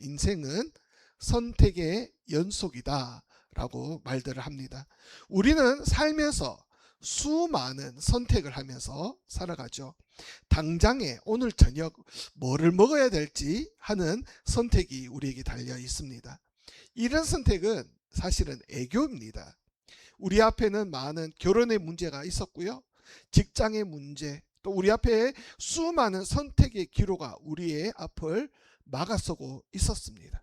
인생은 선택의 연속이다 라고 말들을 합니다. 우리는 살면서 수많은 선택을 하면서 살아가죠. 당장에 오늘 저녁 뭐를 먹어야 될지 하는 선택이 우리에게 달려 있습니다. 이런 선택은 사실은 애교입니다. 우리 앞에는 많은 결혼의 문제가 있었고요. 직장의 문제, 또 우리 앞에 수많은 선택의 기로가 우리의 앞을 막아서고 있었습니다.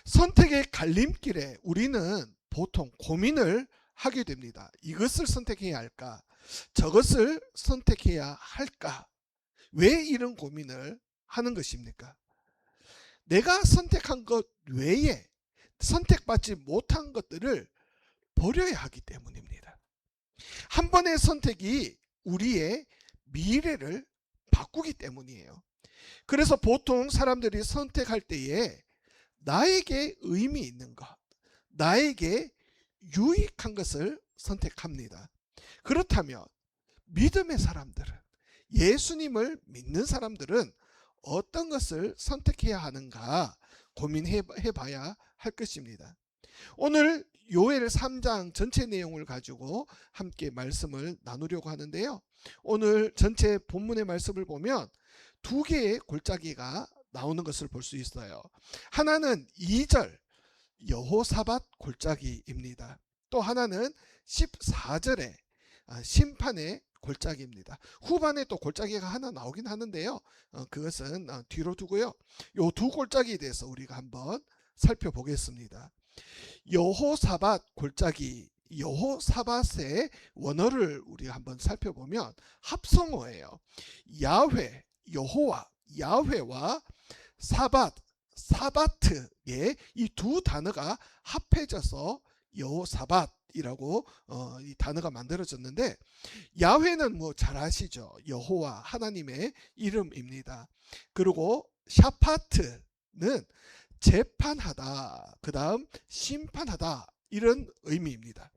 선택의 갈림길에 우리는 보통 고민을 하게 됩니다. 이것을 선택해야 할까? 저것을 선택해야 할까? 왜 이런 고민을 하는 것입니까? 내가 선택한 것 외에 선택받지 못한 것들을 버려야 하기 때문입니다. 한 번의 선택이 우리의 미래를 바꾸기 때문이에요. 그래서 보통 사람들이 선택할 때에 나에게 의미 있는 것, 나에게 유익한 것을 선택합니다. 그렇다면 믿음의 사람들은, 예수님을 믿는 사람들은 어떤 것을 선택해야 하는가 고민해 봐야 할 것입니다. 오늘 요엘 3장 전체 내용을 가지고 함께 말씀을 나누려고 하는데요. 오늘 전체 본문의 말씀을 보면 두 개의 골짜기가 나오는 것을 볼 수 있어요. 하나는 2절 여호사밧 골짜기입니다. 또 하나는 14절의 심판의 골짜기입니다. 후반에 또 골짜기가 하나 나오긴 하는데요. 그것은 뒤로 두고요. 이 두 골짜기에 대해서 우리가 한번 살펴보겠습니다. 여호사밧 골짜기, 여호사밧의 원어를 우리가 한번 살펴보면 합성어예요. 야훼, 여호와, 야훼와 사밧, 사바트의 이 두 단어가 합해져서 여호사밧이라고 이 단어가 만들어졌는데, 야훼는 뭐 잘 아시죠? 여호와 하나님의 이름입니다. 그리고 샤파트는 재판하다, 그 다음 심판하다, 이런 의미입니다.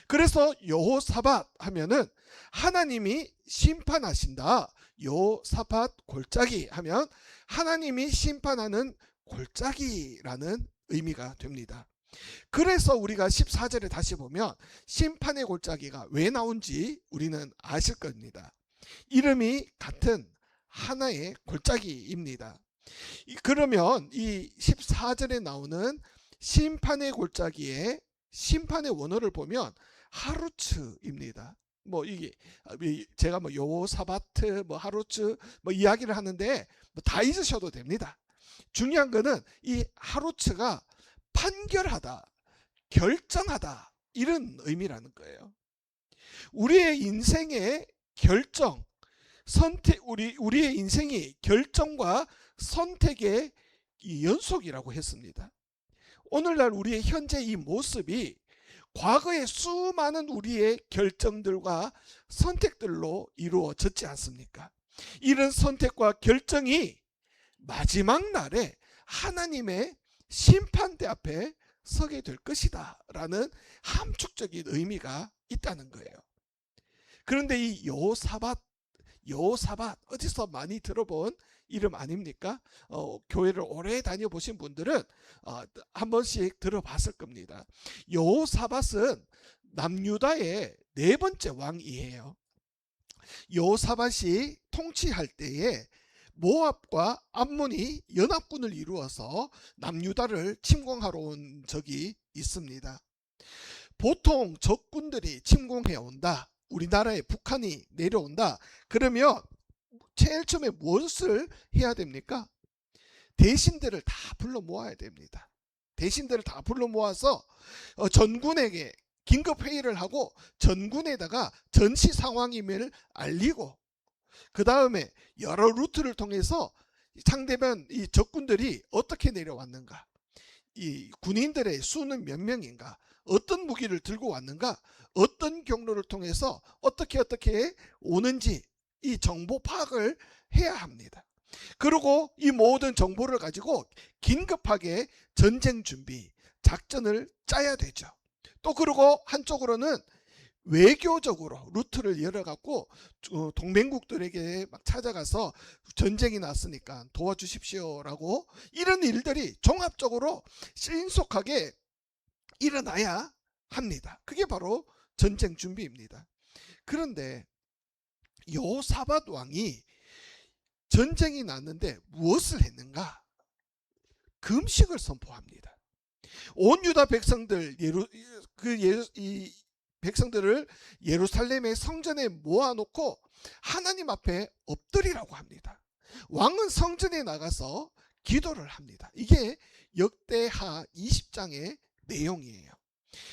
그래서 여호사밧 하면은 하나님이 심판하신다. 여호사밧 골짜기 하면 하나님이 심판하는 골짜기라는 의미가 됩니다. 그래서 우리가 14절에 다시 보면 심판의 골짜기가 왜 나온지 우리는 아실 겁니다. 이름이 같은 하나의 골짜기입니다. 그러면 이 14절에 나오는 심판의 골짜기에 심판의 원어를 보면 하루츠입니다. 뭐 이게 제가 뭐 여호사밧 뭐 하루츠 뭐 이야기를 하는데 뭐 다 잊으셔도 됩니다. 중요한 거는 이 하루츠가 판결하다, 결정하다, 이런 의미라는 거예요. 우리의 인생의 결정, 선택, 우리의 인생이 결정과 선택의 연속이라고 했습니다. 오늘날 우리의 현재 이 모습이 과거의 수많은 우리의 결정들과 선택들로 이루어졌지 않습니까? 이런 선택과 결정이 마지막 날에 하나님의 심판대 앞에 서게 될 것이다 라는 함축적인 의미가 있다는 거예요. 그런데 이 여호사밧 어디서 많이 들어본 이름 아닙니까? 교회를 오래 다녀보신 분들은 한 번씩 들어봤을 겁니다. 여호사밧은 남유다의 네 번째 왕이에요. 여호사밧이 통치할 때에 모압과 암몬이 연합군을 이루어서 남유다를 침공하러 온 적이 있습니다. 보통 적군들이 침공해 온다, 우리나라에 북한이 내려온다, 그러면 제일 처음에 무엇을 해야 됩니까? 대신들을 다 불러 모아야 됩니다. 대신들을 다 불러 모아서 전군에게 긴급 회의를 하고 전군에다가 전시 상황임을 알리고, 그 다음에 여러 루트를 통해서 상대방 이 적군들이 어떻게 내려왔는가, 이 군인들의 수는 몇 명인가, 어떤 무기를 들고 왔는가, 어떤 경로를 통해서 어떻게 오는지 이 정보 파악을 해야 합니다. 그리고 이 모든 정보를 가지고 긴급하게 전쟁 준비, 작전을 짜야 되죠. 또 그리고 한쪽으로는 외교적으로 루트를 열어갖고 동맹국들에게 막 찾아가서 전쟁이 났으니까 도와주십시오라고, 이런 일들이 종합적으로 신속하게 일어나야 합니다. 그게 바로 전쟁 준비입니다. 그런데 여호사밧 왕이 전쟁이 났는데 무엇을 했는가? 금식을 선포합니다. 온 유다 백성들 이 백성들을 예루살렘의 성전에 모아놓고 하나님 앞에 엎드리라고 합니다. 왕은 성전에 나가서 기도를 합니다. 이게 역대하 20장의 내용이에요.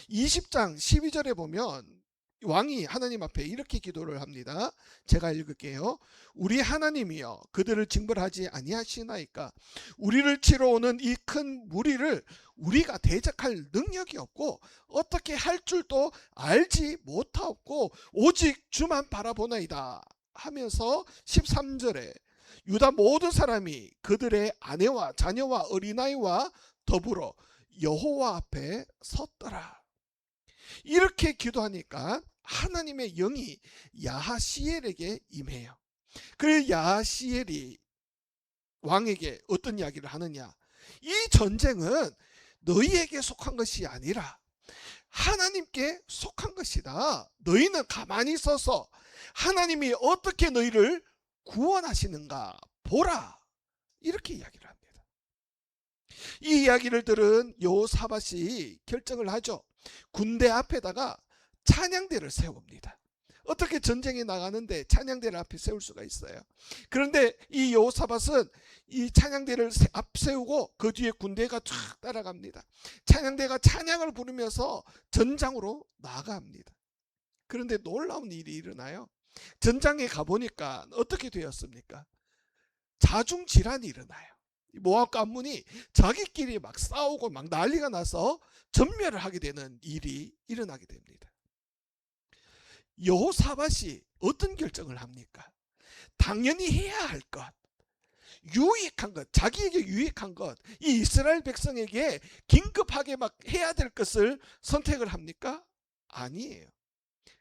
20장 12절에 보면 왕이 하나님 앞에 이렇게 기도를 합니다. 제가 읽을게요. 우리 하나님이여 그들을 징벌하지 아니하시나이까. 우리를 치러 오는 이 큰 무리를 우리가 대적할 능력이 없고 어떻게 할 줄도 알지 못하옵고 오직 주만 바라보나이다 하면서 13절에 유다 모든 사람이 그들의 아내와 자녀와 어린아이와 더불어 여호와 앞에 섰더라. 이렇게 기도하니까 하나님의 영이 야하시엘에게 임해요. 그래서 야하시엘이 왕에게 어떤 이야기를 하느냐? 이 전쟁은 너희에게 속한 것이 아니라 하나님께 속한 것이다. 너희는 가만히 서서 하나님이 어떻게 너희를 구원하시는가 보라. 이렇게 이야기를 합니다. 이 이야기를 들은 여호사밧이 결정을 하죠. 군대 앞에다가 찬양대를 세웁니다. 어떻게 전쟁에 나가는데 찬양대를 앞에 세울 수가 있어요? 그런데 이 여호사밧은 이 찬양대를 앞세우고 그 뒤에 군대가 쫙 따라갑니다. 찬양대가 찬양을 부르면서 전장으로 나아갑니다. 그런데 놀라운 일이 일어나요. 전장에 가보니까 어떻게 되었습니까? 자중질환이 일어나요. 모압 관문이 자기끼리 막 싸우고 막 난리가 나서 전멸을 하게 되는 일이 일어나게 됩니다. 여호사밧이 어떤 결정을 합니까? 당연히 해야 할 것, 유익한 것, 자기에게 유익한 것, 이 이스라엘 백성에게 긴급하게 막 해야 될 것을 선택을 합니까? 아니에요.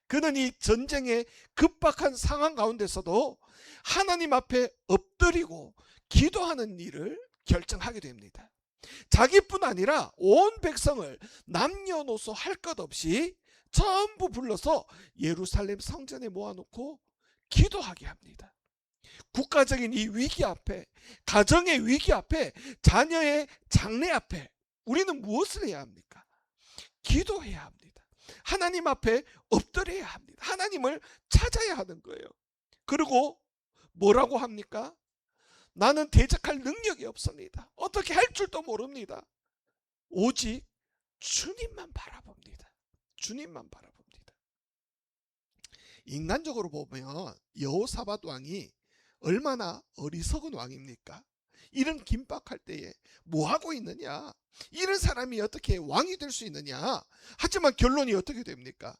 그는 이 전쟁의 급박한 상황 가운데서도 하나님 앞에 엎드리고 기도하는 일을 결정하게 됩니다. 자기뿐 아니라 온 백성을 남녀노소 할 것 없이 전부 불러서 예루살렘 성전에 모아놓고 기도하게 합니다. 국가적인 이 위기 앞에, 가정의 위기 앞에, 자녀의 장래 앞에 우리는 무엇을 해야 합니까? 기도해야 합니다. 하나님 앞에 엎드려야 합니다. 하나님을 찾아야 하는 거예요. 그리고 뭐라고 합니까? 나는 대적할 능력이 없습니다. 어떻게 할 줄도 모릅니다. 오직 주님만 바라봅니다. 주님만 바라봅니다. 인간적으로 보면 여호사밧 왕이 얼마나 어리석은 왕입니까? 이런 긴박할 때에 뭐 하고 있느냐? 이런 사람이 어떻게 왕이 될 수 있느냐? 하지만 결론이 어떻게 됩니까?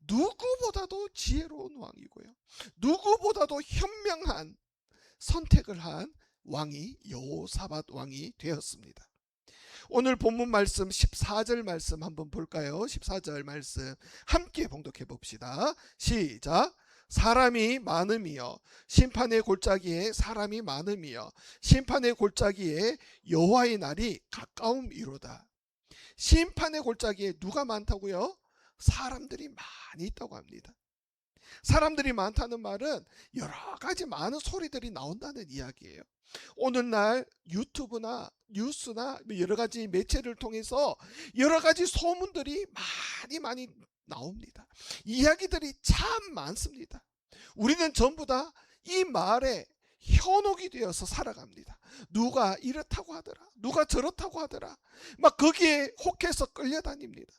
누구보다도 지혜로운 왕이고요. 누구보다도 현명한 선택을 한 왕이 여호사밧 왕이 되었습니다. 오늘 본문 말씀 14절 말씀 한번 볼까요? 14절 말씀 함께 봉독해 봅시다. 시작. 사람이 많음이여 심판의 골짜기에 사람이 많음이여 심판의 골짜기에 여호와의 날이 가까움이로다. 심판의 골짜기에 누가 많다고요? 사람들이 많이 있다고 합니다. 사람들이 많다는 말은 여러 가지 많은 소리들이 나온다는 이야기예요. 오늘날 유튜브나 뉴스나 여러 가지 매체를 통해서 여러 가지 소문들이 많이 나옵니다. 이야기들이 참 많습니다. 우리는 전부 다 이 말에 현혹이 되어서 살아갑니다. 누가 이렇다고 하더라, 누가 저렇다고 하더라, 막 거기에 혹해서 끌려다닙니다.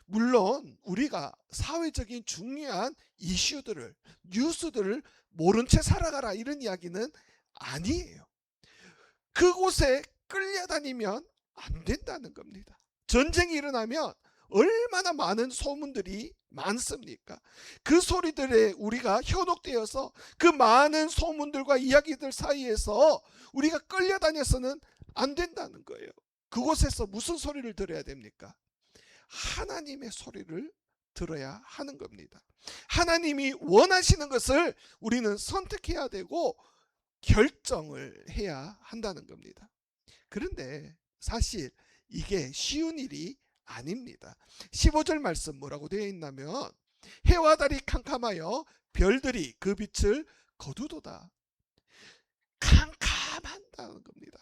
물론 우리가 사회적인 중요한 이슈들을, 뉴스들을 모른 채 살아가라 이런 이야기는 아니에요. 그곳에 끌려다니면 안 된다는 겁니다. 전쟁이 일어나면 얼마나 많은 소문들이 많습니까? 그 소리들에 우리가 현혹되어서 그 많은 소문들과 이야기들 사이에서 우리가 끌려다녀서는 안 된다는 거예요. 그곳에서 무슨 소리를 들어야 됩니까? 하나님의 소리를 들어야 하는 겁니다. 하나님이 원하시는 것을 우리는 선택해야 되고 결정을 해야 한다는 겁니다. 그런데 사실 이게 쉬운 일이 아닙니다. 15절 말씀 뭐라고 되어 있냐면 해와 달이 캄캄하여 별들이 그 빛을 거두도다. 캄캄한다는 겁니다.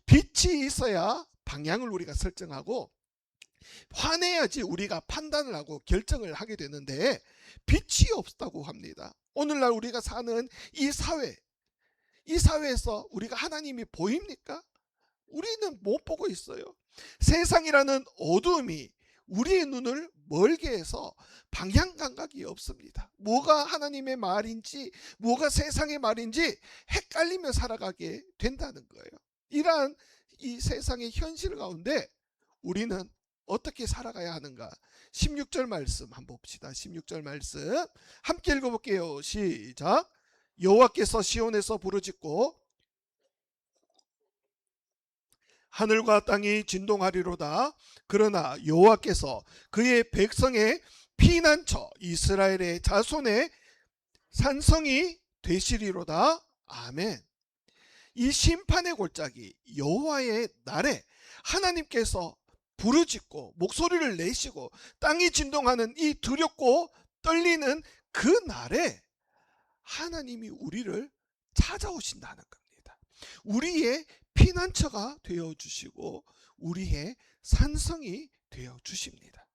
빛이 있어야 방향을 우리가 설정하고 환해야지 우리가 판단을 하고 결정을 하게 되는데 빛이 없다고 합니다. 오늘날 우리가 사는 이 사회에서 우리가 하나님이 보입니까? 우리는 못 보고 있어요. 세상이라는 어둠이 우리의 눈을 멀게 해서 방향 감각이 없습니다. 뭐가 하나님의 말인지 뭐가 세상의 말인지 헷갈리며 살아가게 된다는 거예요. 이러한 이 세상의 현실 가운데 우리는 어떻게 살아가야 하는가? 16절 말씀 한번 봅시다. 16절 말씀 함께 읽어볼게요. 시작. 여호와께서 시온에서 부르짖고 하늘과 땅이 진동하리로다. 그러나 여호와께서 그의 백성의 피난처 이스라엘의 자손의 산성이 되시리로다. 아멘. 이 심판의 골짜기 여호와의 날에 하나님께서 부르짖고 목소리를 내시고 땅이 진동하는 이 두렵고 떨리는 그 날에 하나님이 우리를 찾아오신다는 겁니다. 우리의 피난처가 되어주시고 우리의 산성이 되어주십니다.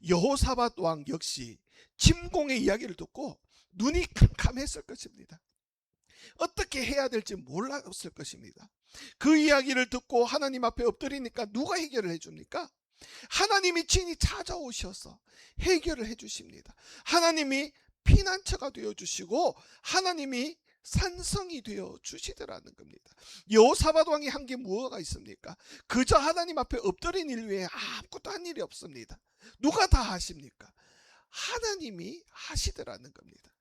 여호사밧 왕 역시 침공의 이야기를 듣고 눈이 캄캄했을 것입니다. 어떻게 해야 될지 몰랐을 것입니다. 그 이야기를 듣고 하나님 앞에 엎드리니까 누가 해결을 해줍니까? 하나님이 친히 찾아오셔서 해결을 해주십니다. 하나님이 피난처가 되어주시고 하나님이 산성이 되어 주시더라는 겁니다. 여호사밧 왕이 한 게 무엇가 있습니까? 그저 하나님 앞에 엎드린 일 외에 아무것도 한 일이 없습니다. 누가 다 하십니까? 하나님이 하시더라는 겁니다.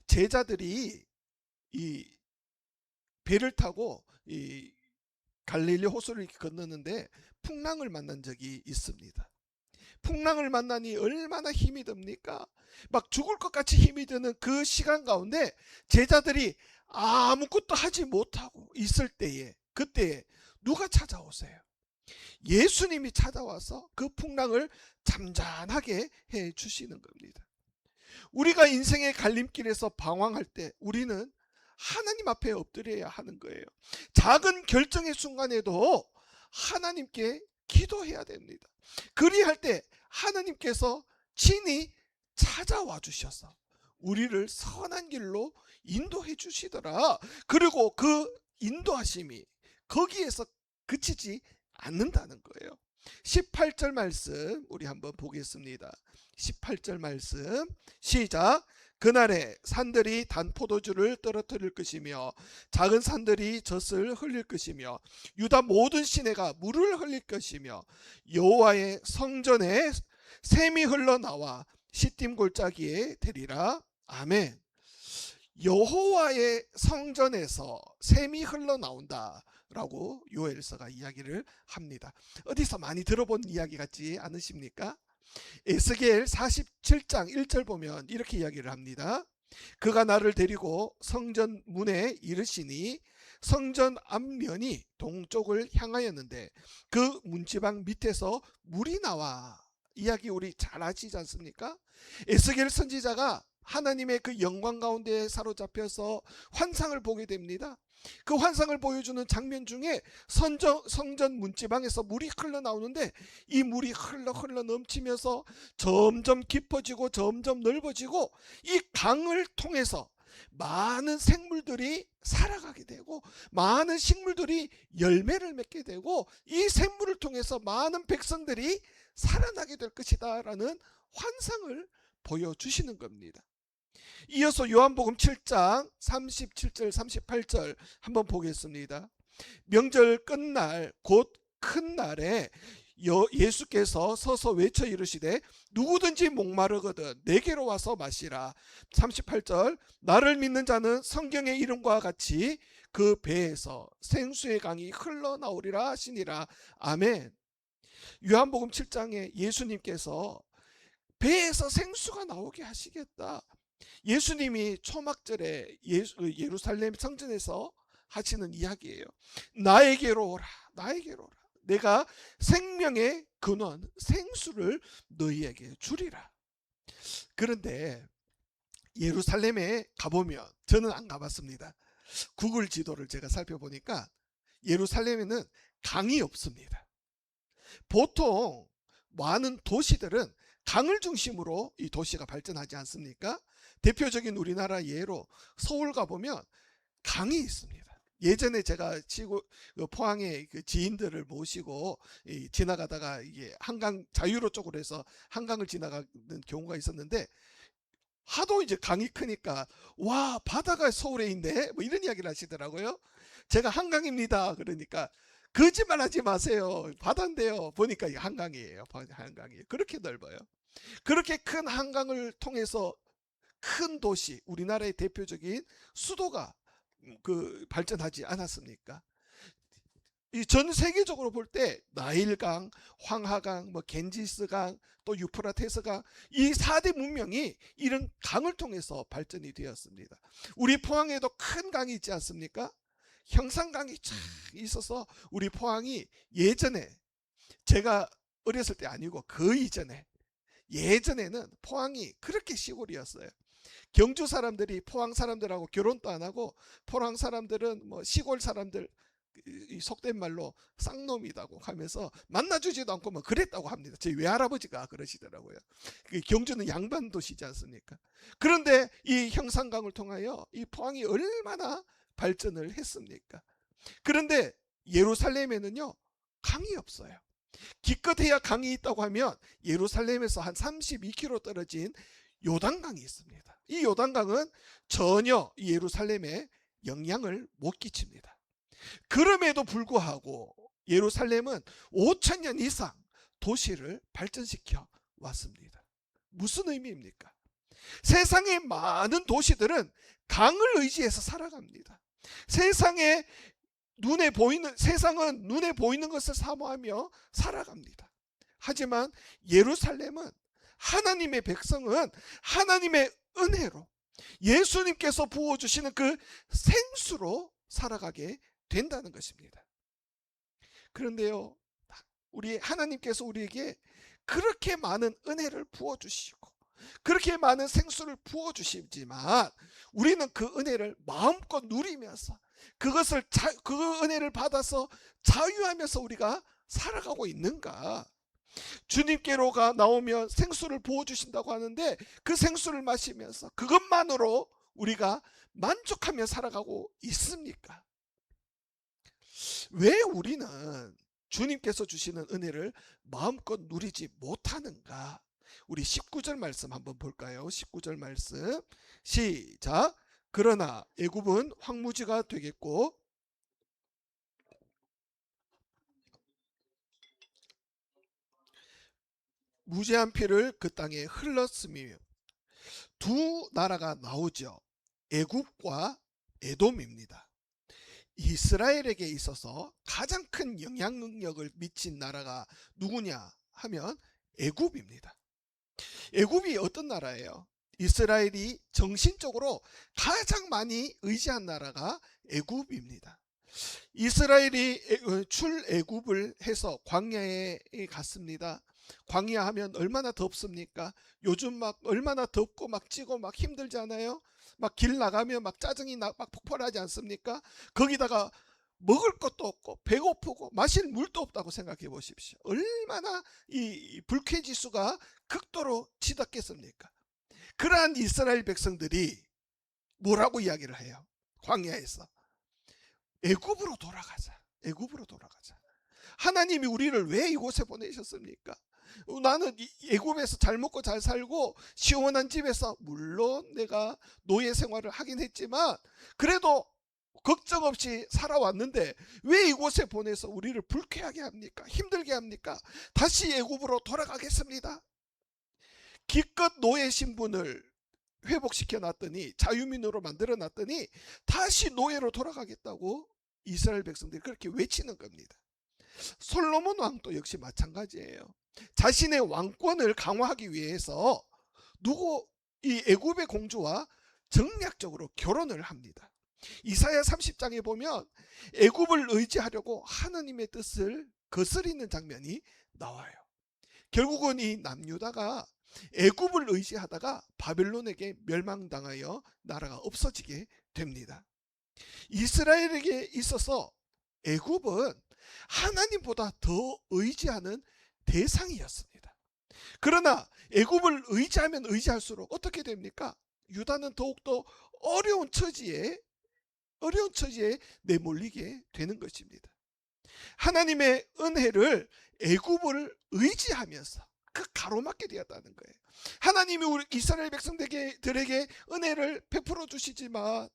제자들이 이 배를 타고 이 갈릴리 호수를 건너는데 풍랑을 만난 적이 있습니다. 풍랑을 만나니 얼마나 힘이 듭니까? 막 죽을 것 같이 힘이 드는 그 시간 가운데 제자들이 아무것도 하지 못하고 있을 때에 그때에 누가 찾아오세요? 예수님이 찾아와서 그 풍랑을 잠잠하게 해 주시는 겁니다. 우리가 인생의 갈림길에서 방황할 때 우리는 하나님 앞에 엎드려야 하는 거예요. 작은 결정의 순간에도 하나님께 기도해야 됩니다. 그리할 때 하나님께서 친히 찾아와 주셔서 우리를 선한 길로 인도해 주시더라. 그리고 그 인도하심이 거기에서 그치지 않는다는 거예요. 18절 말씀 우리 한번 보겠습니다. 18절 말씀 시작. 그날에 산들이 단 포도주를 떨어뜨릴 것이며 작은 산들이 젖을 흘릴 것이며 유다 모든 시내가 물을 흘릴 것이며 여호와의 성전에 샘이 흘러나와 시딤 골짜기에 되리라. 아멘. 여호와의 성전에서 샘이 흘러나온다 라고 요엘서가 이야기를 합니다. 어디서 많이 들어본 이야기 같지 않으십니까? 에스겔 47장 1절 보면 이렇게 이야기를 합니다. 그가 나를 데리고 성전 문에 이르시니 성전 앞면이 동쪽을 향하였는데 그 문지방 밑에서 물이 나와. 이야기 우리 잘 아시지 않습니까? 에스겔 선지자가 하나님의 그 영광 가운데 사로잡혀서 환상을 보게 됩니다. 그 환상을 보여주는 장면 중에 성전 문지방에서 물이 흘러나오는데 이 물이 흘러 넘치면서 점점 깊어지고 점점 넓어지고 이 강을 통해서 많은 생물들이 살아가게 되고 많은 식물들이 열매를 맺게 되고 이 샘물을 통해서 많은 백성들이 살아나게 될 것이다 라는 환상을 보여주시는 겁니다. 이어서 요한복음 7장 37절 38절 한번 보겠습니다. 명절 끝날 곧 큰 날에 예수께서 서서 외쳐 이르시되 누구든지 목마르거든 내게로 와서 마시라. 38절 나를 믿는 자는 성경의 이름과 같이 그 배에서 생수의 강이 흘러나오리라 하시니라. 아멘. 요한복음 7장에 예수님께서 배에서 생수가 나오게 하시겠다. 예수님이 초막절에 예루살렘 성전에서 하시는 이야기예요. 나에게로 오라, 나에게로 오라. 내가 생명의 근원, 생수를 너희에게 주리라. 그런데 예루살렘에 가보면, 저는 안 가봤습니다. 구글 지도를 제가 살펴보니까 예루살렘에는 강이 없습니다. 보통 많은 도시들은 강을 중심으로 이 도시가 발전하지 않습니까? 대표적인 우리나라 예로 서울 가보면 강이 있습니다. 예전에 제가 포항에 그 지인들을 모시고 지나가다가 이게 한강 자유로 쪽으로 해서 한강을 지나가는 경우가 있었는데, 하도 이제 강이 크니까 와, 바다가 서울에 있네, 뭐 이런 이야기를 하시더라고요. 제가 한강입니다 그러니까 거짓말하지 마세요, 바다인데요. 보니까 이 한강이에요. 한강이에요. 그렇게 넓어요. 그렇게 큰 한강을 통해서 큰 도시, 우리나라의 대표적인 수도가 발전하지 않았습니까? 이 전 세계적으로 볼 때 나일강, 황하강, 뭐 겐지스강, 또 유프라테스강, 이 4대 문명이 이런 강을 통해서 발전이 되었습니다. 우리 포항에도 큰 강이 있지 않습니까? 형산강이 쫙 있어서 우리 포항이 예전에, 제가 어렸을 때 아니고 그 이전에, 예전에는 포항이 그렇게 시골이었어요. 경주 사람들이 포항 사람들하고 결혼도 안 하고, 포항 사람들은 뭐 시골 사람들, 속된 말로 쌍놈이라고 하면서 만나주지도 않고 뭐 그랬다고 합니다. 제 외할아버지가 그러시더라고요. 경주는 양반 도시지 않습니까? 그런데 이 형산강을 통하여 이 포항이 얼마나 발전을 했습니까? 그런데 예루살렘에는요, 강이 없어요. 기껏해야 강이 있다고 하면 예루살렘에서 한 32km 떨어진 요단강이 있습니다. 이 요단강은 전혀 예루살렘에 영향을 못 끼칩니다. 그럼에도 불구하고 예루살렘은 5,000년 이상 도시를 발전시켜 왔습니다. 무슨 의미입니까? 세상의 많은 도시들은 강을 의지해서 살아갑니다. 세상은 눈에 보이는 것을 사모하며 살아갑니다. 하지만 예루살렘은, 하나님의 백성은 하나님의 은혜로, 예수님께서 부어주시는 그 생수로 살아가게 된다는 것입니다. 그런데요, 우리 하나님께서 우리에게 그렇게 많은 은혜를 부어주시고 그렇게 많은 생수를 부어주시지만, 우리는 그 은혜를 마음껏 누리면서 그 은혜를 받아서 자유하면서 우리가 살아가고 있는가? 주님께로가 나오면 생수를 부어주신다고 하는데, 그 생수를 마시면서 그것만으로 우리가 만족하며 살아가고 있습니까? 왜 우리는 주님께서 주시는 은혜를 마음껏 누리지 못하는가? 우리 19절 말씀 한번 볼까요? 19절 말씀 시작. 그러나 애굽은 황무지가 되겠고 무죄한 피를 그 땅에 흘렀으며, 두 나라가 나오죠. 애굽과 에돔입니다. 이스라엘에게 있어서 가장 큰 영향력을 미친 나라가 누구냐 하면 애굽입니다. 애굽이 어떤 나라예요? 이스라엘이 정신적으로 가장 많이 의지한 나라가 애굽입니다. 이스라엘이 출애굽을 해서 광야에 갔습니다. 광야 하면 얼마나 덥습니까? 요즘 막 얼마나 덥고 막 찌고 막 힘들잖아요. 막 길 나가면 막 짜증이 막 폭발하지 않습니까? 거기다가 먹을 것도 없고 배고프고 마실 물도 없다고 생각해 보십시오. 얼마나 이 불쾌지수가 극도로 치닫겠습니까? 그러한 이스라엘 백성들이 뭐라고 이야기를 해요? 광야에서 애굽으로 돌아가자. 애굽으로 돌아가자. 하나님이 우리를 왜 이곳에 보내셨습니까? 나는 애굽에서 잘 먹고 잘 살고 시원한 집에서, 물론 내가 노예 생활을 하긴 했지만 그래도 걱정 없이 살아왔는데 왜 이곳에 보내서 우리를 불쾌하게 합니까? 힘들게 합니까? 다시 애굽으로 돌아가겠습니다. 기껏 노예 신분을 회복시켜 놨더니, 자유민으로 만들어 놨더니 다시 노예로 돌아가겠다고 이스라엘 백성들이 그렇게 외치는 겁니다. 솔로몬 왕도 역시 마찬가지예요. 자신의 왕권을 강화하기 위해서 이 애굽의 공주와 정략적으로 결혼을 합니다. 이사야 30장에 보면 애굽을 의지하려고 하나님의 뜻을 거스리는 장면이 나와요. 결국은 이 남유다가 애굽을 의지하다가 바벨론에게 멸망당하여 나라가 없어지게 됩니다. 이스라엘에게 있어서 애굽은 하나님보다 더 의지하는 대상이었습니다. 그러나 애굽을 의지하면 의지할수록 어떻게 됩니까? 유다는 더욱더 어려운 처지에 내몰리게 되는 것입니다. 하나님의 은혜를 애굽을 의지하면서 가로막게 되었다는 거예요. 하나님이 우리 이스라엘 백성들에게 은혜를 베풀어 주시지만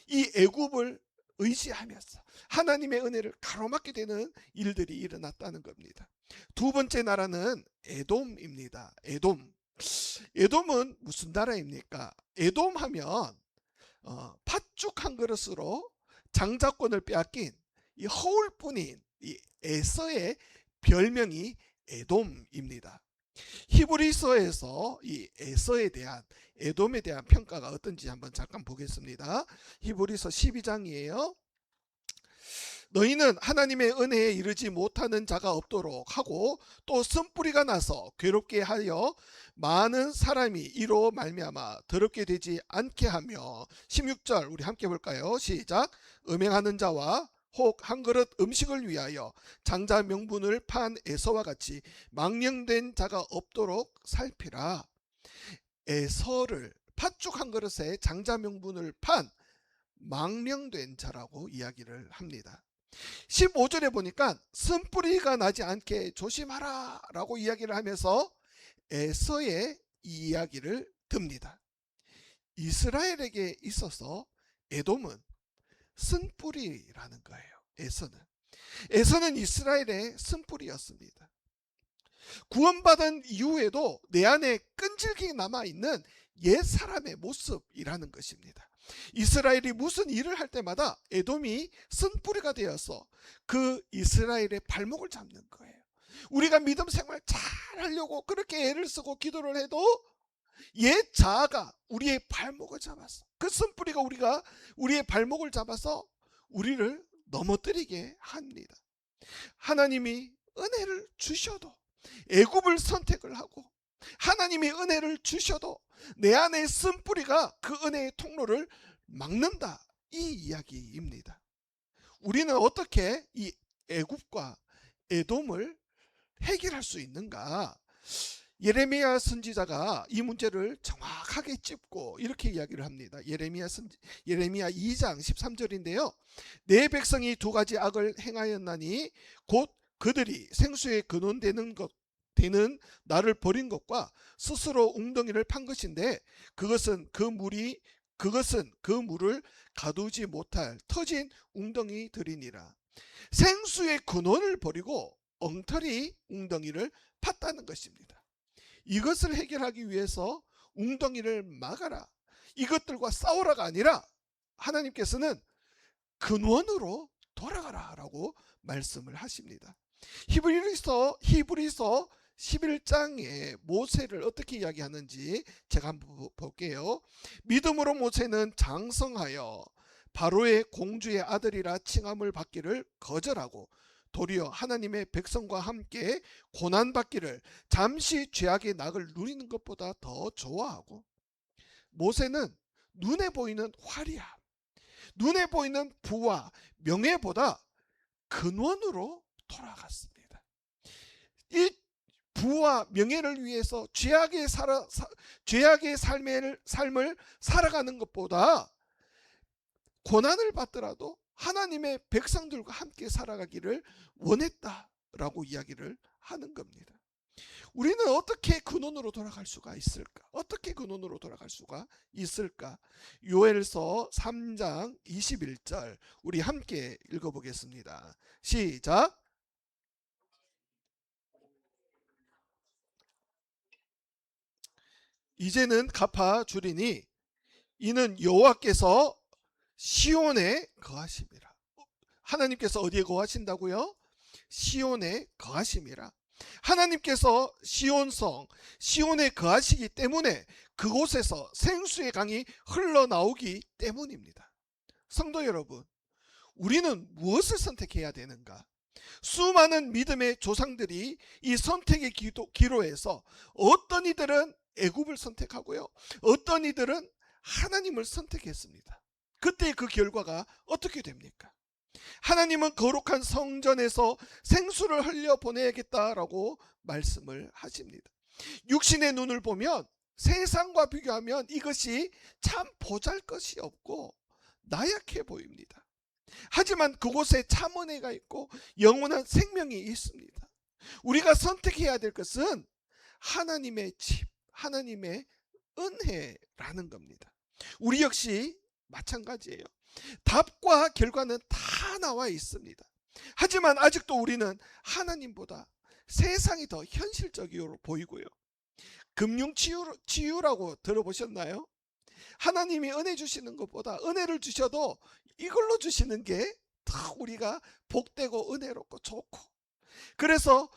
이 애굽을 의지하면서 하나님의 은혜를 가로막게 되는 일들이 일어났다는 겁니다. 두 번째 나라는 에돔입니다. 에돔은 무슨 나라입니까? 에돔 하면 팥죽 한 그릇으로 장자권을 빼앗긴 이 허울뿐인 이 에서의 별명이 에돔입니다. 히브리서에서 이 에돔에 대한 평가가 어떤지 한번 잠깐 보겠습니다. 히브리서 12장이에요. 너희는 하나님의 은혜에 이르지 못하는 자가 없도록 하고 또 쓴뿌리가 나서 괴롭게 하여 많은 사람이 이로 말미암아 더럽게 되지 않게 하며 16절 우리 함께 볼까요? 시작. 음행하는 자와 혹 한 그릇 음식을 위하여 장자 명분을 판 에서와 같이 망령된 자가 없도록 살피라. 에서를 팥죽 한 그릇에 장자 명분을 판 망령된 자라고 이야기를 합니다. 15절에 보니까 쓴뿌리가 나지 않게 조심하라 라고 이야기를 하면서 에서의 이야기를 듭니다. 이스라엘에게 있어서 에돔은 쓴뿌리라는 거예요. 에서는 이스라엘의 쓴뿌리였습니다. 구원받은 이후에도 내 안에 끈질기게 남아있는 옛 사람의 모습이라는 것입니다. 이스라엘이 무슨 일을 할 때마다 에돔이 쓴뿌리가 되어서 그 이스라엘의 발목을 잡는 거예요. 우리가 믿음 생활 잘 하려고 그렇게 애를 쓰고 기도를 해도 옛 자아가 우리의 발목을 잡았어. 그 쓴뿌리가 우리의 발목을 잡아서 우리를 넘어뜨리게 합니다. 하나님이 은혜를 주셔도 애굽을 선택을 하고 하나님이 은혜를 주셔도 내 안에 쓴뿌리가 그 은혜의 통로를 막는다, 이 이야기입니다. 우리는 어떻게 이 애굽과 에돔을 해결할 수 있는가? 예레미야 선지자가 이 문제를 정확하게 짚고 이렇게 이야기를 합니다. 예레미야 2장 13절인데요. 내 백성이 두 가지 악을 행하였나니 곧 그들이 생수의 근원 되는 나를 버린 것과 스스로 웅덩이를 판 것인데 그것은 그 물을 가두지 못할 터진 웅덩이들이니라. 생수의 근원을 버리고 엉터리 웅덩이를 팠다는 것입니다. 이것을 해결하기 위해서 웅덩이를 막아라, 이것들과 싸우라가 아니라 하나님께서는 근원으로 돌아가라 라고 말씀을 하십니다. 히브리서 11장에 모세를 어떻게 이야기하는지 제가 한번 볼게요. 믿음으로 모세는 장성하여 바로의 공주의 아들이라 칭함을 받기를 거절하고 도리어 하나님의 백성과 함께 고난받기를 잠시 죄악의 낙을 누리는 것보다 더 좋아하고, 모세는 눈에 보이는 화려함, 눈에 보이는 부와 명예보다 근원으로 돌아갔습니다. 이 부와 명예를 위해서 죄악의 삶을 살아가는 것보다 고난을 받더라도 하나님의 백성들과 함께 살아가기를 원했다라고 이야기를 하는 겁니다. 우리는 어떻게 근원으로 돌아갈 수가 있을까? 요엘서 3장 21절 우리 함께 읽어보겠습니다. 시작. 이제는 갚아 주리니 이는 여호와께서 시온에 거하심이라. 하나님께서 어디에 거하신다고요? 시온에 거하심이라. 하나님께서 시온성, 시온에 거하시기 때문에 그곳에서 생수의 강이 흘러나오기 때문입니다. 성도 여러분, 우리는 무엇을 선택해야 되는가? 수많은 믿음의 조상들이 이 선택의 기로에서 어떤 이들은 애굽을 선택하고요, 어떤 이들은 하나님을 선택했습니다. 그때 그 결과가 어떻게 됩니까? 하나님은 거룩한 성전에서 생수를 흘려 보내야겠다라고 말씀을 하십니다. 육신의 눈을 보면 세상과 비교하면 이것이 참 보잘것이 없고 나약해 보입니다. 하지만 그곳에 참 은혜가 있고 영원한 생명이 있습니다. 우리가 선택해야 될 것은 하나님의 집, 하나님의 은혜라는 겁니다. 우리 역시 마찬가지예요. 답과 결과는 다 나와 있습니다. 하지만 아직도 우리는 하나님보다 세상이 더 현실적으로 보이고요. 금융치유라고 들어보셨나요? 하나님이 은혜 주시는 것보다 은혜를 주셔도 이걸로 주시는 게 더 우리가 복되고 은혜롭고 좋고, 그래서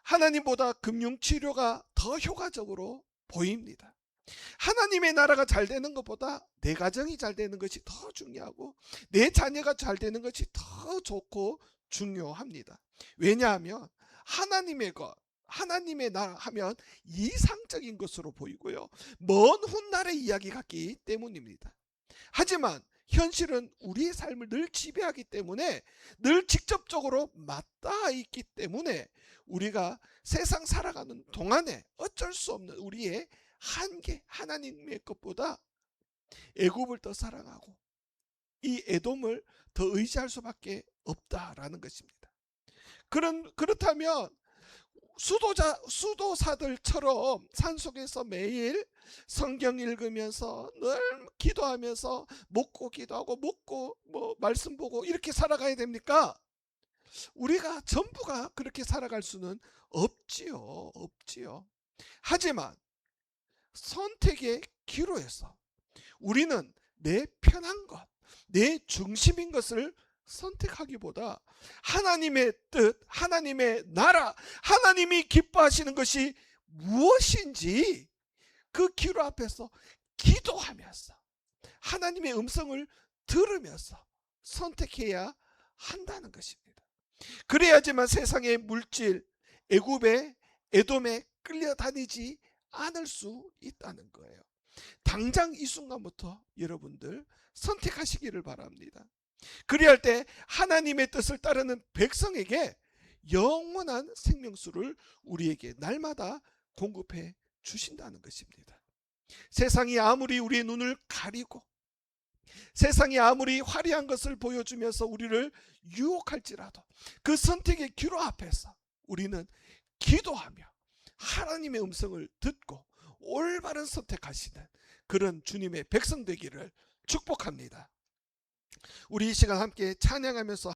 하나님보다 금융치료가 더 효과적으로 보입니다. 하나님의 나라가 잘 되는 것보다 내 가정이 잘 되는 것이 더 중요하고 내 자녀가 잘 되는 것이 더 좋고 중요합니다. 왜냐하면 하나님의 것, 하나님의 나라 하면 이상적인 것으로 보이고요, 먼 훗날의 이야기 같기 때문입니다. 하지만 현실은 우리의 삶을 늘 지배하기 때문에, 늘 직접적으로 맞닿아 있기 때문에 우리가 세상 살아가는 동안에 어쩔 수 없는 우리의 한계, 하나님의 것보다 애굽을 더 사랑하고 이 에돔을 더 의지할 수밖에 없다라는 것입니다. 그렇다면 수도사들처럼 산속에서 매일 성경 읽으면서 늘 기도하면서 먹고 기도하고 먹고 말씀 보고 이렇게 살아가야 됩니까? 우리가 전부가 그렇게 살아갈 수는 없지요. 하지만 선택의 기로에서 우리는 내 편한 것, 내 중심인 것을 선택하기보다 하나님의 뜻, 하나님의 나라, 하나님이 기뻐하시는 것이 무엇인지 그 기로 앞에서 기도하면서 하나님의 음성을 들으면서 선택해야 한다는 것입니다. 그래야지만 세상의 물질, 애굽에, 에돔에 끌려다니지 않을 수 있다는 거예요. 당장 이 순간부터 여러분들 선택하시기를 바랍니다. 그리할 때 하나님의 뜻을 따르는 백성에게 영원한 생명수를 우리에게 날마다 공급해 주신다는 것입니다. 세상이 아무리 우리의 눈을 가리고 세상이 아무리 화려한 것을 보여주면서 우리를 유혹할지라도 그 선택의 기로 앞에서 우리는 기도하며 하나님의 음성을 듣고 올바른 선택하시는 그런 주님의 백성 되기를 축복합니다. 우리 이 시간 함께 찬양하면서